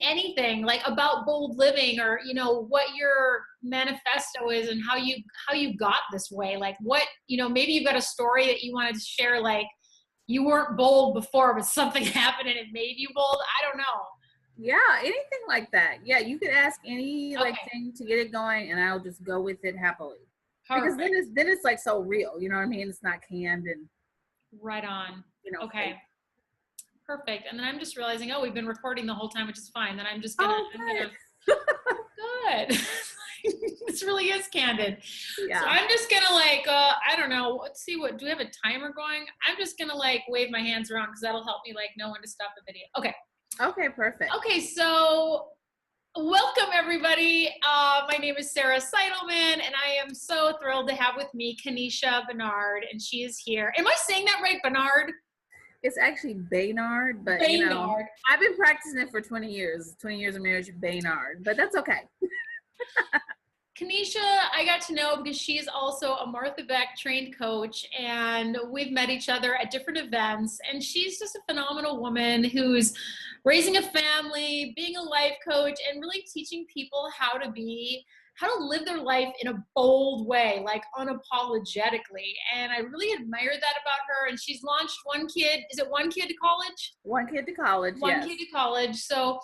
anything like about bold living, or, you know, what your manifesto is and how you got this way. Like what, you know, maybe you've got a story that you wanted to share, like you weren't bold before, but something happened and it made you bold. I don't know. Yeah, anything like that. Yeah, you could ask any like thing to get it going, and I'll just go with it happily. Perfect. Because then it's like so real, you know what I mean? It's not canned and right on. You know. Okay. Fake. Perfect. And then I'm just realizing, oh, we've been recording the whole time, which is fine. Then I'm just gonna, good. This really is candid. Yeah. So I'm just gonna like, I don't know. Let's see, what do we have a timer going? I'm just gonna like wave my hands around because that'll help me like know when to stop the video. Okay. Okay, perfect. Okay, so welcome everybody. My name is Sarah Seidelman, and I am so thrilled to have with me Kanesha Baynard, and she is here. Am I saying that right, Baynard? It's actually Baynard, but Baynard. You know, I've been practicing it for 20 years. 20 years of marriage, Baynard, but that's okay. Kanesha, I got to know because she's also a Martha Beck trained coach, and we've met each other at different events, and she's just a phenomenal woman who's raising a family, being a life coach, and really teaching people how to live their life in a bold way, like unapologetically. And I really admire that about her. And she's launched One Kid to College? One Kid to College, One Kid to College. So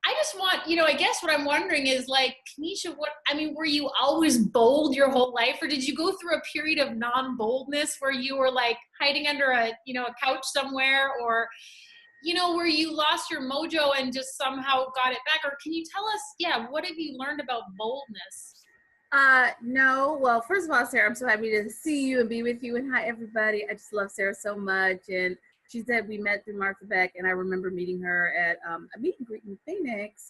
I just want, you know, I guess what I'm wondering is like, Kanesha, were you always bold your whole life, or did you go through a period of non-boldness where you were like hiding under a couch somewhere, or, you know, where you lost your mojo and just somehow got it back? Or can you tell us, what have you learned about boldness? No, well, first of all, Sarah, I'm so happy to see you and be with you, and hi everybody. I just love Sarah so much, and she said we met through Martha Beck, and I remember meeting her at a meet and greet in Phoenix,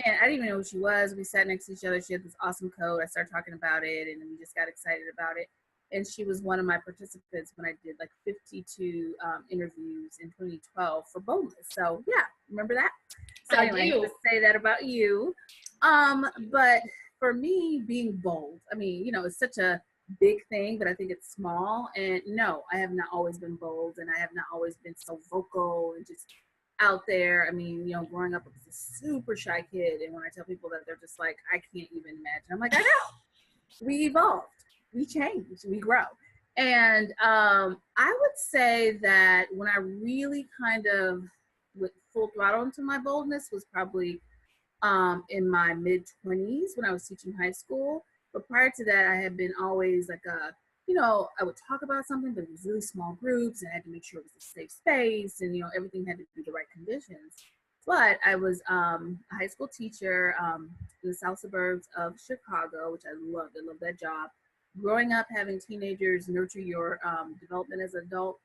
and I didn't even know who she was. We sat next to each other. She had this awesome coat. I started talking about it, and we just got excited about it. And she was one of my participants when I did like 52 interviews in 2012 for Boldness. So yeah, remember that? So anyway, let's say that about you. But for me, being bold, I mean, you know, it's such a big thing, but I think it's small. And no, I have not always been bold, and I have not always been so vocal and just out there. I mean, you know, growing up, I was a super shy kid, and when I tell people that, they're just like, I can't even imagine. I'm like, I know. We evolved, we change, we grow. And I would say that when I really kind of went full throttle into my boldness was probably in my mid-20s when I was teaching high school. But prior to that, I had been always like I would talk about something, but it was really small groups, and I had to make sure it was a safe space, and, you know, everything had to be the right conditions. But I was a high school teacher in the south suburbs of Chicago, which I loved. I loved that job. Growing up, having teenagers nurture your development as an adult,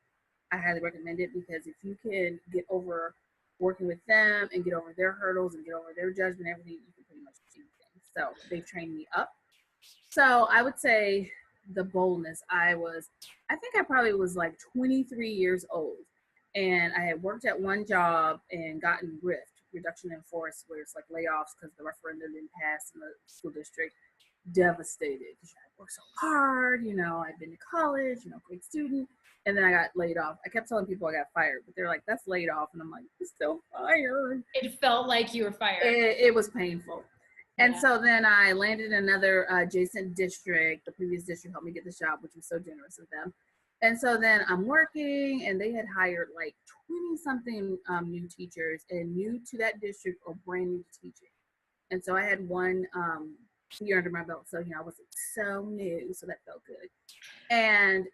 I highly recommend it, because if you can get over working with them and get over their hurdles and get over their judgment, everything, you can pretty much achieve things. So they've trained me up. So I would say the boldness, I think I probably was like 23 years old, and I had worked at one job and gotten reduction in force, where it's like layoffs because the referendum didn't pass in the school district. Devastated because I worked so hard, you know, I'd been to college, you know, great student, and then I got laid off. I kept telling people I got fired, but they're like, that's laid off, and I'm like, I'm still fired. It felt like you were fired. It was painful. And so then I landed in another adjacent district. The previous district helped me get this job, which was so generous of them. And so then I'm working, and they had hired like 20-something new teachers, and new to that district or brand new to teaching. And so I had one year under my belt, so, you know, I wasn't so new, so that felt good. And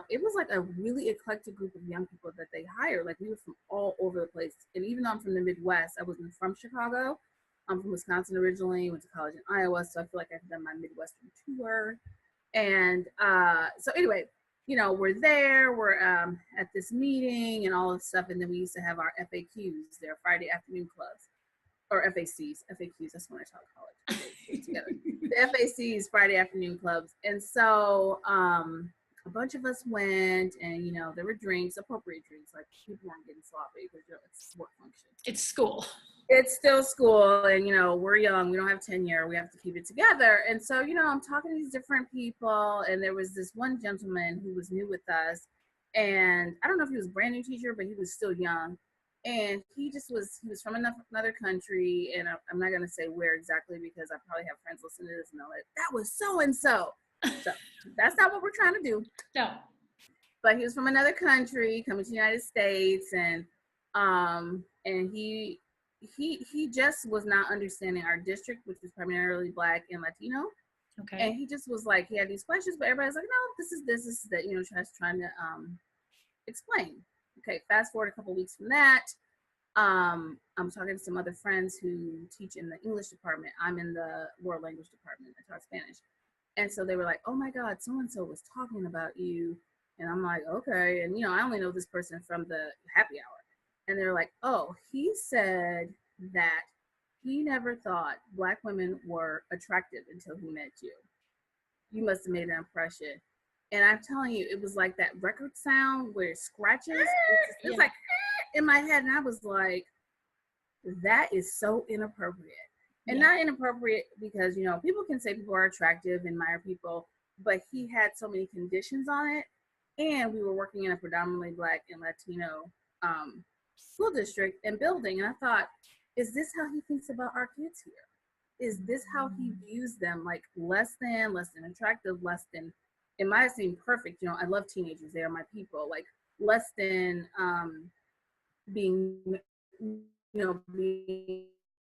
it was like a really eclectic group of young people that they hired. Like, we were from all over the place. And even though I'm from the Midwest, I wasn't from Chicago. I'm from Wisconsin originally, went to college in Iowa, so I feel like I've done my Midwestern tour. And so anyway, you know, we're at this meeting and all this stuff, and then we used to have our FAQs, their Friday afternoon clubs, or FACs, that's when I taught college, together. The FACs, Friday afternoon clubs. And so a bunch of us went, and, you know, there were drinks, appropriate drinks, like people weren't getting sloppy because, you know, it's work function. It's school. It's still school, and, you know, we're young, we don't have tenure, we have to keep it together. And so, you know, I'm talking to these different people, and there was this one gentleman who was new with us, and I don't know if he was a brand new teacher, but he was still young. And he was from another country, and I'm not going to say where exactly because I probably have friends listening to this and know that was so-and-so. So that's not what we're trying to do. No. But he was from another country coming to the United States, and he just was not understanding our district, which is primarily Black and Latino. Okay. And he just was like, he had these questions, but everybody's like, no, this is that, you know, trying to explain. Okay, fast forward a couple weeks from that. I'm talking to some other friends who teach in the English department. I'm in the world language department. I taught Spanish. And so they were like, oh my God, so-and-so was talking about you. And I'm like, okay. And, you know, I only know this person from the happy hour. And they're like, oh, he said that he never thought Black women were attractive until he met you. You must have made an impression. And I'm telling you, it was like that record sound where it scratches. It was like in my head. And I was like, that is so inappropriate. And not inappropriate because, you know, people can say people are attractive, admire people, but he had so many conditions on it. And we were working in a predominantly Black and Latino school district and building. And I thought, is this how he thinks about our kids here? Is this how he views them? Like less than attractive, less than, it might have seemed perfect. You know, I love teenagers. They are my people. Like less than being, you know, being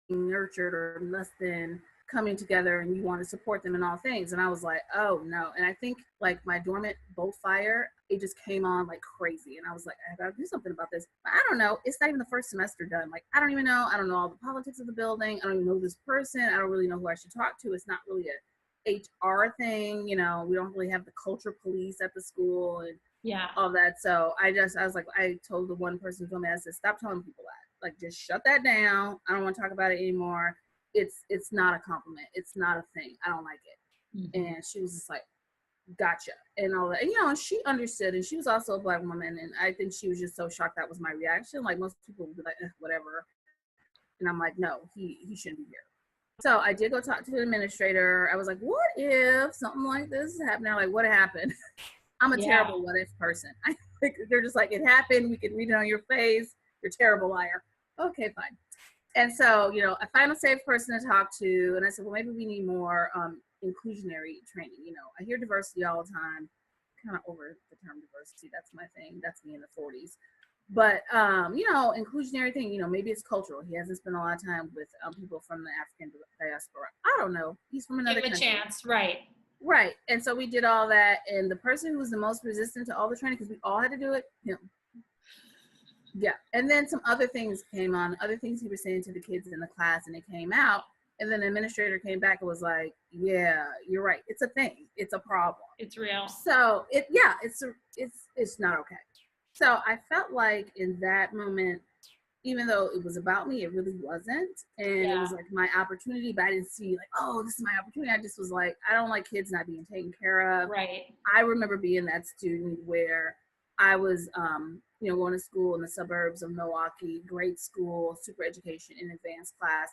nurtured, or less than coming together and you want to support them in all things. And I was like, oh no. And I think like my dormant bolt fire, it just came on like crazy. And I was like, I gotta do something about this. But I don't know. It's not even the first semester done. Like, I don't even know. I don't know all the politics of the building. I don't even know this person. I don't really know who I should talk to. It's not really a HR thing. You know, we don't really have the culture police at the school and all that. So I was like, I told the one person who told me, I said, stop telling people that. Like, just shut that down. I don't want to talk about it anymore. It's not a compliment. It's not a thing. I don't like it. Mm-hmm. And she was just like, gotcha. And all that. And, you know, she understood. And she was also a Black woman. And I think she was just so shocked that was my reaction. Like most people would be like, whatever. And I'm like, no, he shouldn't be here. So I did go talk to the administrator. I was like, what if something like this happened? They're like, what happened? I'm a terrible what if person. They're just like, it happened. We can read it on your face. You're a terrible liar. Okay, fine. And so, you know, I found a safe person to talk to. And I said, well, maybe we need more inclusionary training. You know, I hear diversity all the time. Kind of over the term diversity. That's my thing. That's me in the 40s. But, you know, inclusionary thing, you know, maybe it's cultural. He hasn't spent a lot of time with people from the African diaspora. I don't know. He's from another country. Give him a chance, right. Right. And so we did all that. And the person who was the most resistant to all the training, because we all had to do it, him. Yeah. And then some other things came on, other things he was saying to the kids in the class, and it came out. And then the administrator came back and was like, yeah, you're right. It's a thing. It's a problem. It's real. So it's not okay. So I felt like in that moment, even though it was about me, it really wasn't. And it was like my opportunity, but I didn't see like, oh, this is my opportunity. I just was like, I don't like kids not being taken care of. Right. I remember being that student where I was, you know, going to school in the suburbs of Milwaukee, great school, super education in advanced class,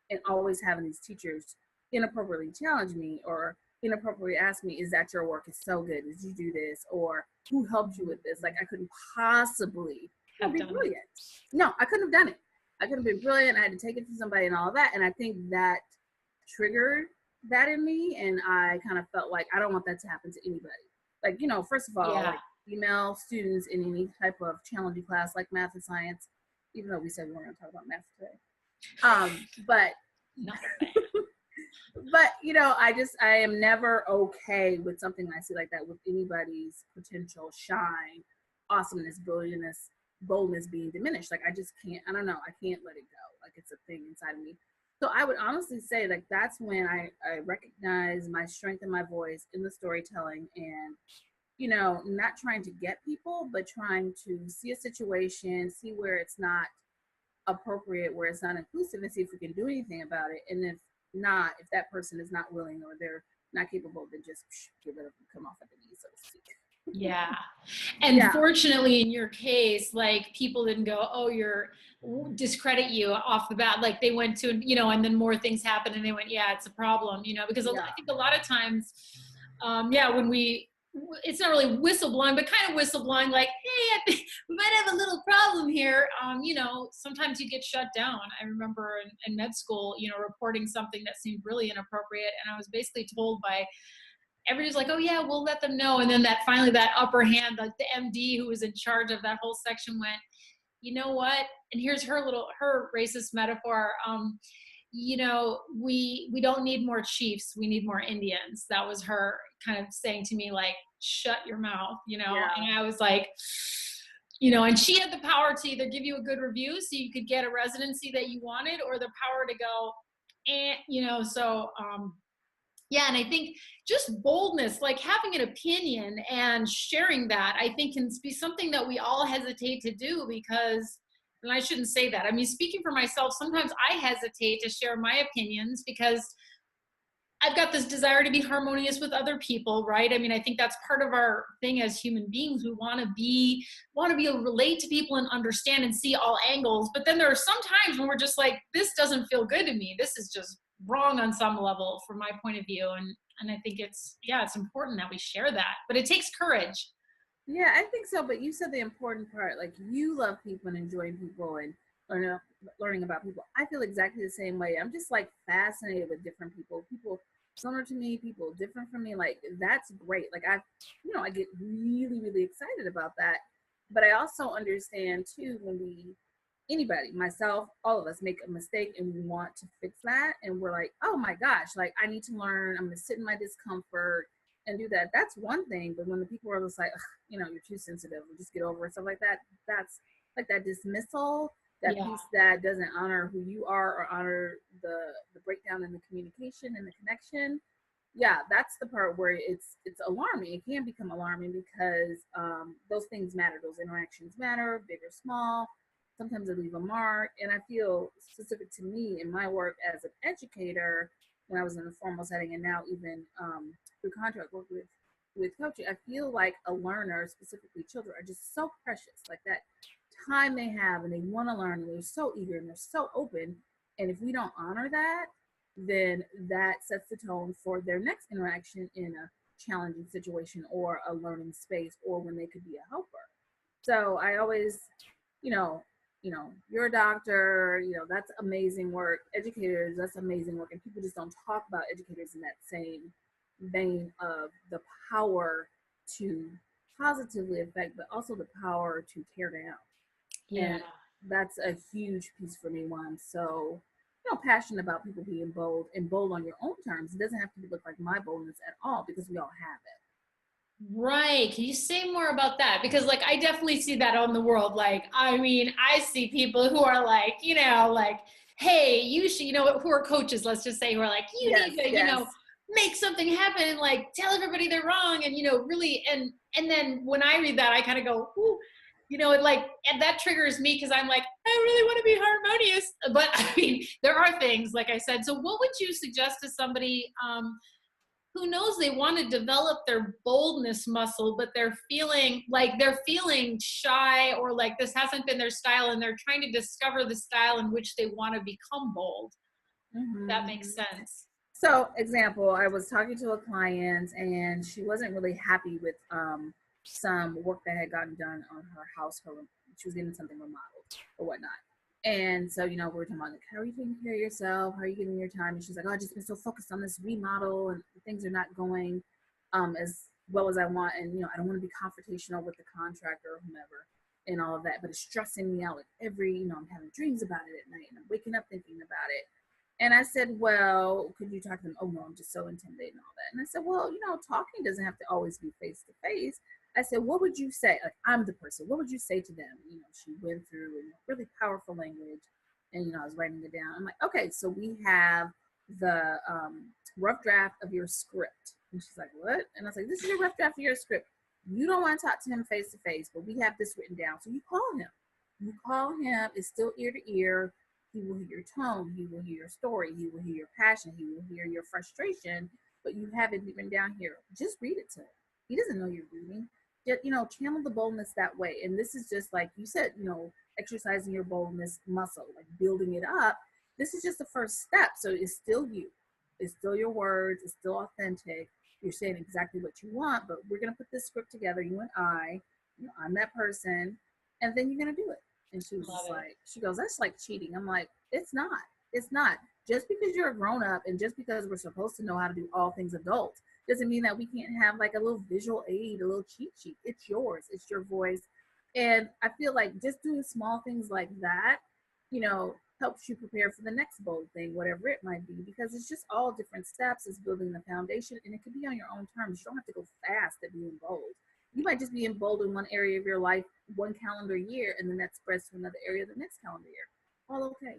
and always having these teachers inappropriately challenge me or inappropriately ask me, is that your work? It's so good. Did you do this? Or who helped you with this? Like I couldn't possibly be brilliant. No, I couldn't have done it. I could have been brilliant. I had to take it to somebody and all that. And I think that triggered that in me. And I kind of felt like I don't want that to happen to anybody. Like, you know, first of all, like female students in any type of challenging class like math and science, even though we said we weren't going to talk about math today. But but, you know, I am never okay with something I see like that with anybody's potential shine, awesomeness, brilliantness, boldness being diminished. Like I just can't, I don't know, I can't let it go. Like it's a thing inside of me. So I would honestly say like that's when I recognize my strength in my voice in the storytelling and, you know, not trying to get people, but trying to see a situation, see where it's not appropriate, where it's not inclusive, and see if we can do anything about it. And if not, if that person is not willing or they're not capable, then just give it up and come off at the knee, so to speak. Yeah. And fortunately in your case, like people didn't go, oh, discredit you off the bat. Like they went to, you know, and then more things happened and they went, yeah, it's a problem, you know, because I think a lot of times, when we it's not really whistleblowing, but kind of whistleblowing, like, hey, I think we might have a little problem here. Sometimes you get shut down. I remember in med school, reporting something that seemed really inappropriate. And I was basically told by everybody's like, oh yeah, we'll let them know. And then finally that upper hand, like the MD who was in charge of that whole section went, you know what? And here's her racist metaphor. We don't need more chiefs. We need more Indians. That was her kind of saying to me, like, shut your mouth, Yeah. and I was like, and she had the power to either give you a good review so you could get a residency that you wanted, or the power to go, yeah. And I think just boldness, like having an opinion and sharing that, I think can be something that we all hesitate to do because, and I shouldn't say that. I mean, speaking for myself, sometimes I hesitate to share my opinions because I've got this desire to be harmonious with other people, right? I mean, I think that's part of our thing as human beings. We want to be able to relate to people and understand and see all angles. But then there are some times when we're just like, this doesn't feel good to me. This is just wrong on some level from my point of view. And I think it's important that we share that, but it takes courage. Yeah, I think so. But you said the important part, like you love people and enjoying people and learning about people. I feel exactly the same way. I'm just like fascinated with different people similar to me, people different from me. Like that's great. Like I get really, really excited about that. But I also understand too when anybody, myself, all of us make a mistake and we want to fix that. And we're like, oh my gosh, like I need to learn. I'm going to sit in my discomfort and do that. That's one thing. But when the people are just like, you're too sensitive, or just get over it, stuff like that, that's like that dismissal, that piece that doesn't honor who you are or honor the breakdown in the communication and the connection. Yeah, that's the part where it's alarming. It can become alarming because those things matter. Those interactions matter, big or small. Sometimes they leave a mark. And I feel specific to me in my work as an educator, when I was in the formal setting and now even through contract work with coaching, I feel like a learner, specifically children, are just so precious. Like that time they have and they want to learn and they're so eager and they're so open. And if we don't honor that, then that sets the tone for their next interaction in a challenging situation or a learning space or when they could be a helper. So I always, you're a doctor, that's amazing work. Educators, that's amazing work. And people just don't talk about educators in that same vein of the power to positively affect, but also the power to tear down. Yeah. And that's a huge piece for me. One, so passionate about people being bold and bold on your own terms. It doesn't have to look like my boldness at all because we all have it. Right. Can you say more about that? Because like I definitely see that on the world. Like, I mean, I see people who are like, like, hey, you should, who are coaches, let's just say, who are like, you need to, make something happen and like tell everybody they're wrong. And, really, and then when I read that, I kind of go, ooh, and that triggers me because I'm like, I really want to be harmonious. But I mean, there are things, like I said. So what would you suggest to somebody who knows they want to develop their boldness muscle, but they're feeling shy or like this hasn't been their style and they're trying to discover the style in which they want to become bold? Mm-hmm. That makes sense. So, example, I was talking to a client and she wasn't really happy with some work that had gotten done on her house. She was getting something remodeled or whatnot. And so, we were talking about like, how are you taking care of yourself? How are you giving your time? And she's like, oh, I've just been so focused on this remodel and things are not going as well as I want. And, I don't want to be confrontational with the contractor or whomever and all of that, but it's stressing me out. Like I'm having dreams about it at night and I'm waking up thinking about it. And I said, well, could you talk to them? Oh, no, I'm just so intimidated and all that. And I said, well, talking doesn't have to always be face to face. I said, what would you say? Like, I'm the person. What would you say to them? She went through really powerful language and, I was writing it down. I'm like, okay, so we have the rough draft of your script. And she's like, what? And I was like, this is your rough draft of your script. You don't want to talk to him face to face, but we have this written down. So you call him. You call him. It's still ear to ear. He will hear your tone. He will hear your story. He will hear your passion. He will hear your frustration, but you have it written down here. Just read it to him. He doesn't know you're reading. Channel the boldness that way. And this is just like you said, exercising your boldness muscle, like building it up. This is just the first step. So it's still you. It's still your words. It's still authentic. you're saying exactly what you want, but we're going to put this script together, you and I, you know, I'm that person, and then you're going to do it. And she was Love just it. like, she goes, that's like cheating. I'm like, it's not. It's not. Just because you're a grown up and just because we're supposed to know how to do all things adult doesn't mean that we can't have like a little visual aid, a little cheat sheet. It's yours. It's your voice. And I feel like just doing small things like that, you know, helps you prepare for the next bold thing, whatever it might be, because it's just all different steps. It's building the foundation, and it could be on your own terms. You don't have to go fast at being bold. You might just be in bold in one area of your life one calendar year, and then that spreads to another area the next calendar year. All okay.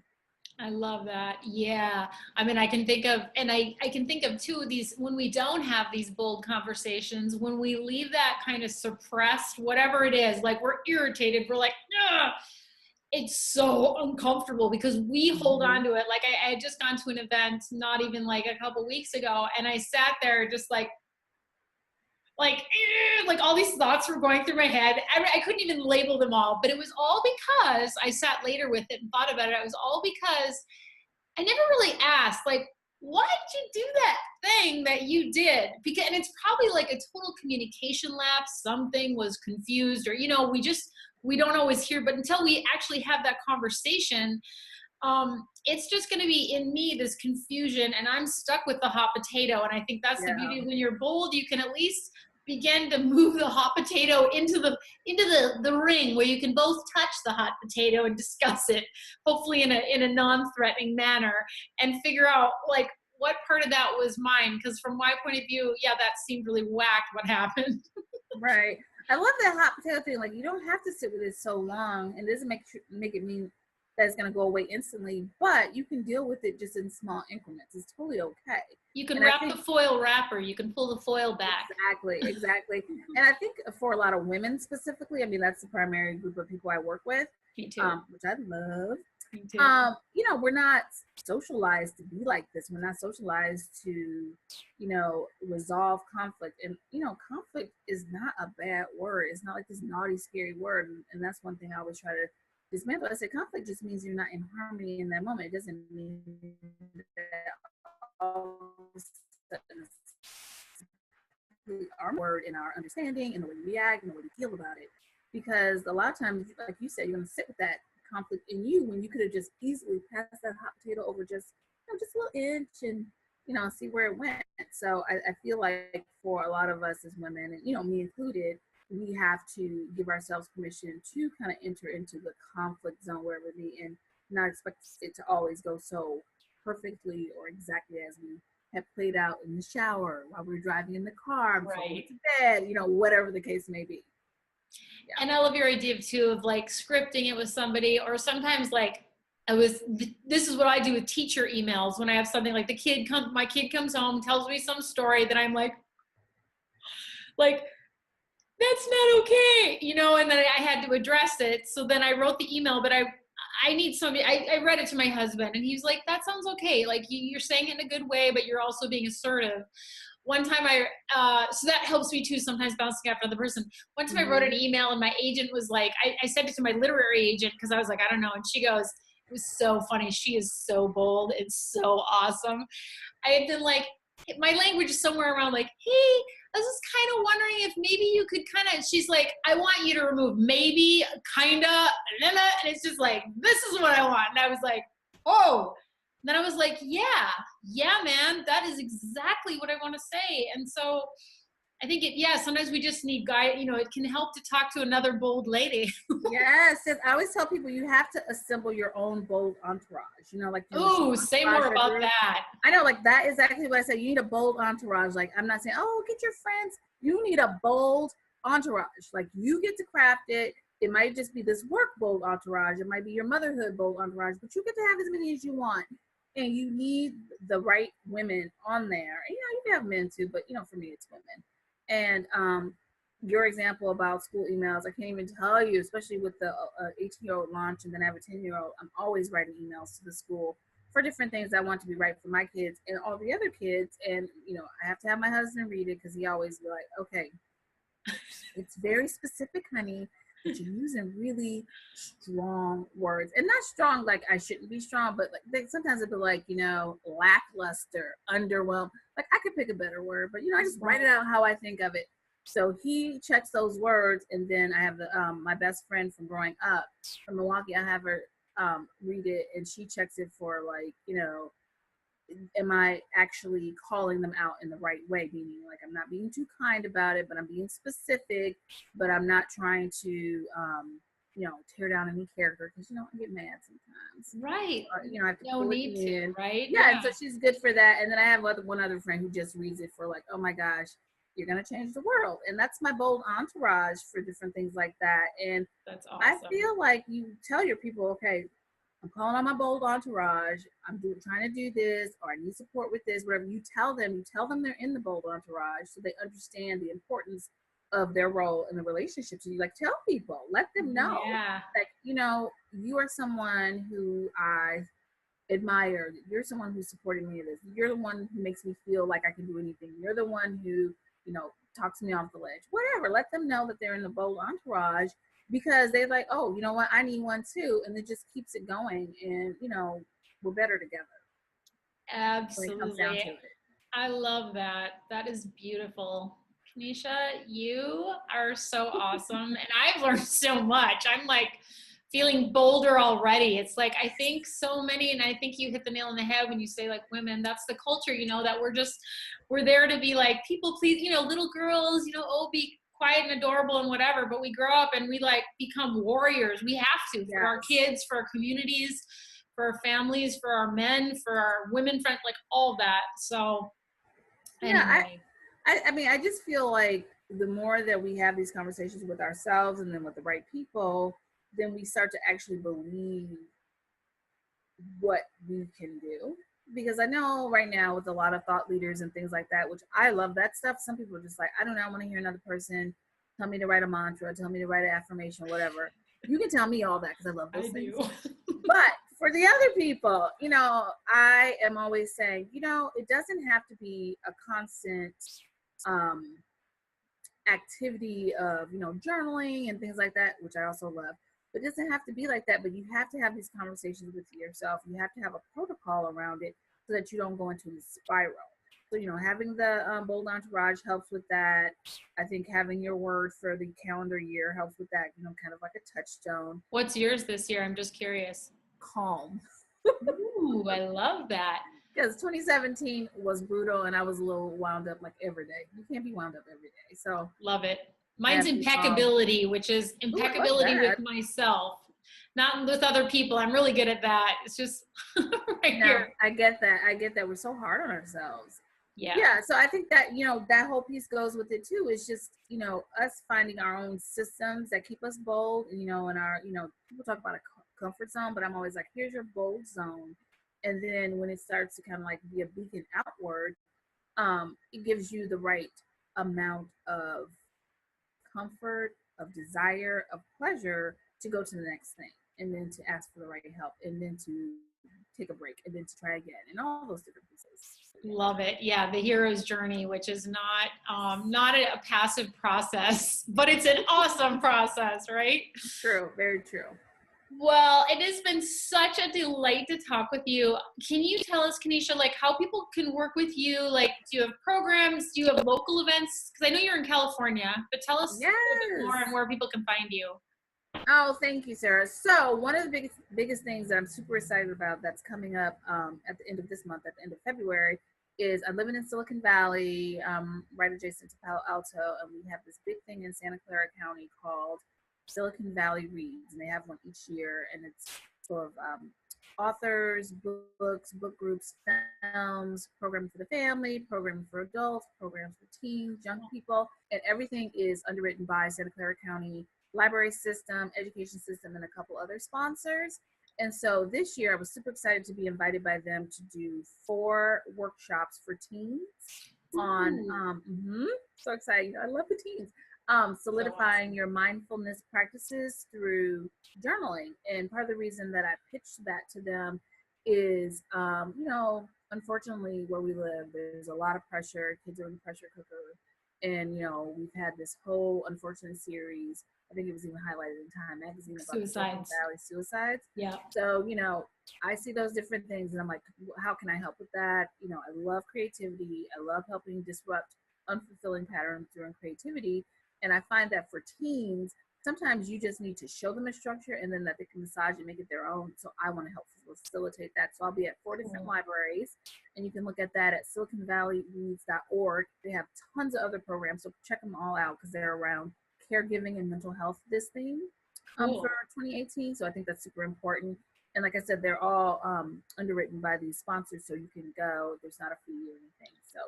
I love that. Yeah. I mean, I can think of, and I can think of too, these, when we don't have these bold conversations, when we leave that kind of suppressed, whatever it is, like we're irritated, we're like, ugh, it's so uncomfortable because we hold on to it. Like I had just gone to an event, not even like a couple weeks ago, and I sat there just like all these thoughts were going through my head. I couldn't even label them all, but it was all because I sat later with it and thought about it. It was all because I never really asked, like, why did you do that thing that you did? Because, and it's probably like a total communication lapse. Something was confused, or, you know, we don't always hear, but until we actually have that conversation, it's just going to be in me, this confusion, and I'm stuck with the hot potato. And I think that's the beauty. When you're bold, you can at least begin to move the hot potato into the ring where you can both touch the hot potato and discuss it, hopefully in a non-threatening manner, and figure out like what part of that was mine. Because from my point of view, yeah, that seemed really whacked what happened. Right. I love that hot potato thing. Like, you don't have to sit with it so long, and it doesn't make it mean that it's going to go away instantly, but you can deal with it just in small increments. It's totally okay. You can wrap the foil wrapper. You can pull the foil back. Exactly. And I think for a lot of women specifically, I mean, that's the primary group of people I work with. Me too. Which I love. Me too. You know, we're not socialized to be like this. We're not socialized to, you know, resolve conflict. And, you know, conflict is not a bad word. It's not like this naughty, scary word. And that's one thing I always try to dismantle. I say conflict just means you're not in harmony in that moment. It doesn't mean that all of a sudden our word in our understanding and the way we react and the way we feel about it. Because a lot of times, like you said, you're going to sit with that conflict in you when you could have just easily passed that hot potato over just, you know, just a little inch and, you know, see where it went. So I feel like for a lot of us as women, and, you know, me included, we have to give ourselves permission to kind of enter into the conflict zone wherever it be, and not expect it to always go so perfectly or exactly as we have played out in the shower, while we're driving in the car, before we went to bed, you know, whatever the case may be. Yeah. And I love your idea too of like scripting it with somebody, or sometimes like this is what I do with teacher emails when I have something like my kid comes home, tells me some story that I'm like, that's not okay, you know, and then I had to address it. So then I wrote the email, but I need somebody, I read it to my husband, and he was like, that sounds okay. Like you're saying it in a good way, but you're also being assertive. One time so that helps me too, sometimes bouncing off another person. One time I wrote an email and my agent was like, I sent it to my literary agent because I was like, I don't know. And she goes, it was so funny. She is so bold. It's so awesome. I had been like, my language is somewhere around like, hey, I was just kind of wondering if maybe you could she's like, I want you to remove maybe, kinda, and it's just like, this is what I want. And I was like, oh. And then I was like, yeah, man, that is exactly what I want to say. And so I think sometimes we just need you know, it can help to talk to another bold lady. Yes, I always tell people you have to assemble your own bold entourage. You know, like, oh, say more about that. I know, like, that is exactly what I said. You need a bold entourage. Like, I'm not saying, oh, get your friends. You need a bold entourage. Like, you get to craft it. It might just be this work bold entourage. It might be your motherhood bold entourage, but you get to have as many as you want. And you need the right women on there. And, you know, you can have men too, but, you know, for me, it's women. And your example about school emails, I can't even tell you, especially with the 18-year-old launch, and then I have a 10-year-old, I'm always writing emails to the school for different things I want to be right for my kids and all the other kids. And, you know, I have to have my husband read it because he always be like, okay, it's very specific, honey. but you're using really strong words, and not strong like I shouldn't be strong, but like sometimes it'd be like, lackluster, underwhelmed. Like I could pick a better word, but I just write it out how I think of it. So he checks those words, and then I have my best friend from growing up from Milwaukee. I have her read it, and she checks it for like, am I actually calling them out in the right way? Meaning, like, I'm not being too kind about it, but I'm being specific, but I'm not trying to, tear down any character, because, I get mad sometimes. Right. I have to No pull it need in. to, right? Yeah, and so she's good for that. And then I have one other friend who just reads it for like, oh my gosh, you're going to change the world. And that's my bold entourage for different things like that. And that's awesome. I feel like you tell your people, okay, I'm calling on my bold entourage. Trying to do this, or I need support with this, whatever. You tell them they're in the bold entourage, so they understand the importance of their role in the relationship. So you like tell people, let them know, like, you are someone who I admire. You're someone who's supporting me in this. You're the one who makes me feel like I can do anything. You're the one who, talks me off the ledge. Whatever. Let them know that they're in the bold entourage, because they're like, oh, you know what? I need one too. And it just keeps it going. And, we're better together. Absolutely. When it comes down to it. I love that. That is beautiful. Kanesha, you are so awesome. And I've learned so much. I'm like feeling bolder already. It's like, I think so many, and I think you hit the nail on the head when you say like women, that's the culture, that we're there to be like people please, little girls, be quiet and adorable and whatever, but we grow up and we like become warriors. We have to, for our kids, for our communities, for our families, for our men, for our women friends, like all that. So anyway. I mean, I just feel like the more that we have these conversations with ourselves and then with the right people, then we start to actually believe what we can do. Because I know right now with a lot of thought leaders and things like that, which I love that stuff, some people are just like, I do not want to hear another person tell me to write a mantra, tell me to write an affirmation, whatever. You can tell me all that because I love those things. But for the other people, I am always saying, it doesn't have to be a constant activity of, journaling and things like that, which I also love. But it doesn't have to be like that, but you have to have these conversations with yourself. You have to have a protocol around it so that you don't go into this spiral. So, having the bold entourage helps with that. I think having your word for the calendar year helps with that, kind of like a touchstone. What's yours this year? I'm just curious. Calm. Ooh, I love that. Because 2017 was brutal, and I was a little wound up like every day. You can't be wound up every day. So love it. Mine's impeccability, which is impeccability with myself, not with other people. I'm really good at that. It's just here. I get that. We're so hard on ourselves. Yeah. So I think that, that whole piece goes with it too. It's just, us finding our own systems that keep us bold, and our, people talk about a comfort zone, but I'm always like, here's your bold zone. And then when it starts to kind of like be a beacon outward, it gives you the right amount of comfort, of desire, of pleasure to go to the next thing, and then to ask for the right help, and then to take a break, and then to try again, and all those different pieces. Love it. Yeah, the hero's journey, which is not a passive process, but it's an awesome process, right? True, very true. Well, it has been such a delight to talk with you. Can you tell us, Kanesha, like how people can work with you? Like, do you have programs? Do you have local events? Because I know you're in California, but tell us a little bit more on where people can find you. Oh, thank you, Sarah. So one of the biggest things that I'm super excited about that's coming up at the end of this month, at the end of February, is I'm living in Silicon Valley, right adjacent to Palo Alto, and we have this big thing in Santa Clara County called Silicon Valley Reads, and they have one each year, and it's full of authors, books, book groups, films, programming for the family, programming for adults, programs for teens, young people, and everything is underwritten by Santa Clara County library system, education system, and a couple other sponsors. And so this year I was super excited to be invited by them to do 4 workshops for teens on, so excited. I love the teens. Solidifying your mindfulness practices through journaling. And part of the reason that I pitched that to them is, unfortunately where we live, there's a lot of pressure. Kids are in the pressure cooker. And, you know, we've had this whole unfortunate series. I think it was even highlighted in Time magazine about Suicides. the Valley suicides. Yeah. So, you know, I see those different things and I'm like, how can I help with that? You know, I love creativity. I love helping disrupt unfulfilling patterns during creativity. And I find that for teens, sometimes you just need to show them a structure and then that they can massage and make it their own. So I want to help facilitate that. So I'll be at 4 different libraries, and you can look at that at SiliconValleyReads.org. They have tons of other programs, so check them all out because they're around caregiving and mental health this theme for 2018. So I think that's super important. And like I said, they're all underwritten by these sponsors, so you can go. There's not a fee or anything. So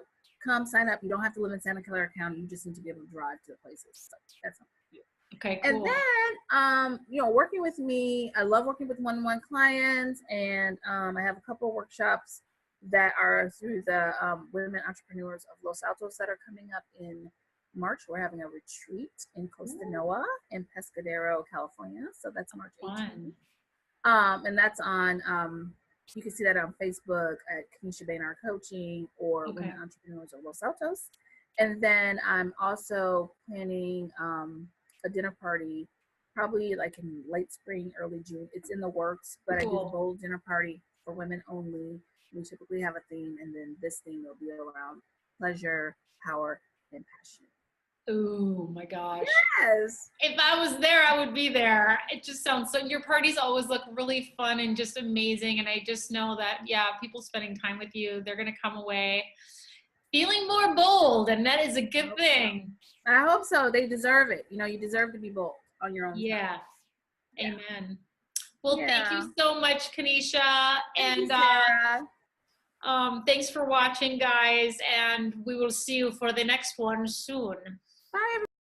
come sign up. You don't have to live in Santa Clara County. You just need to be able to drive to the places. So that's something for you. Okay, cool. And then, you know, working with me, I love working with one-on-one clients, and I have a couple of workshops that are through the Women Entrepreneurs of Los Altos that are coming up in March. We're having a retreat in Costa Noa in Pescadero, California. So that's March 18th. And that's on, you can see that on Facebook at Kanesha Baynard Coaching or Women Entrepreneurs of Los Altos. And then I'm also planning a dinner party, probably like in late spring, early June. It's in the works, but I do the Bold dinner party for women only. We typically have a theme, and then this theme will be around pleasure, power, and passion. Oh my gosh. Yes. If I was there, I would be there. It just sounds so, your parties always look really fun and just amazing. And I just know that, yeah, people spending time with you, they're going to come away feeling more bold. And that is a good thing. I hope so. They deserve it. You know, you deserve to be bold on your own. Yeah. Amen. Well, thank you so much, Kanesha. And thanks for watching, guys. And we will see you for the next one soon. Bye, everybody.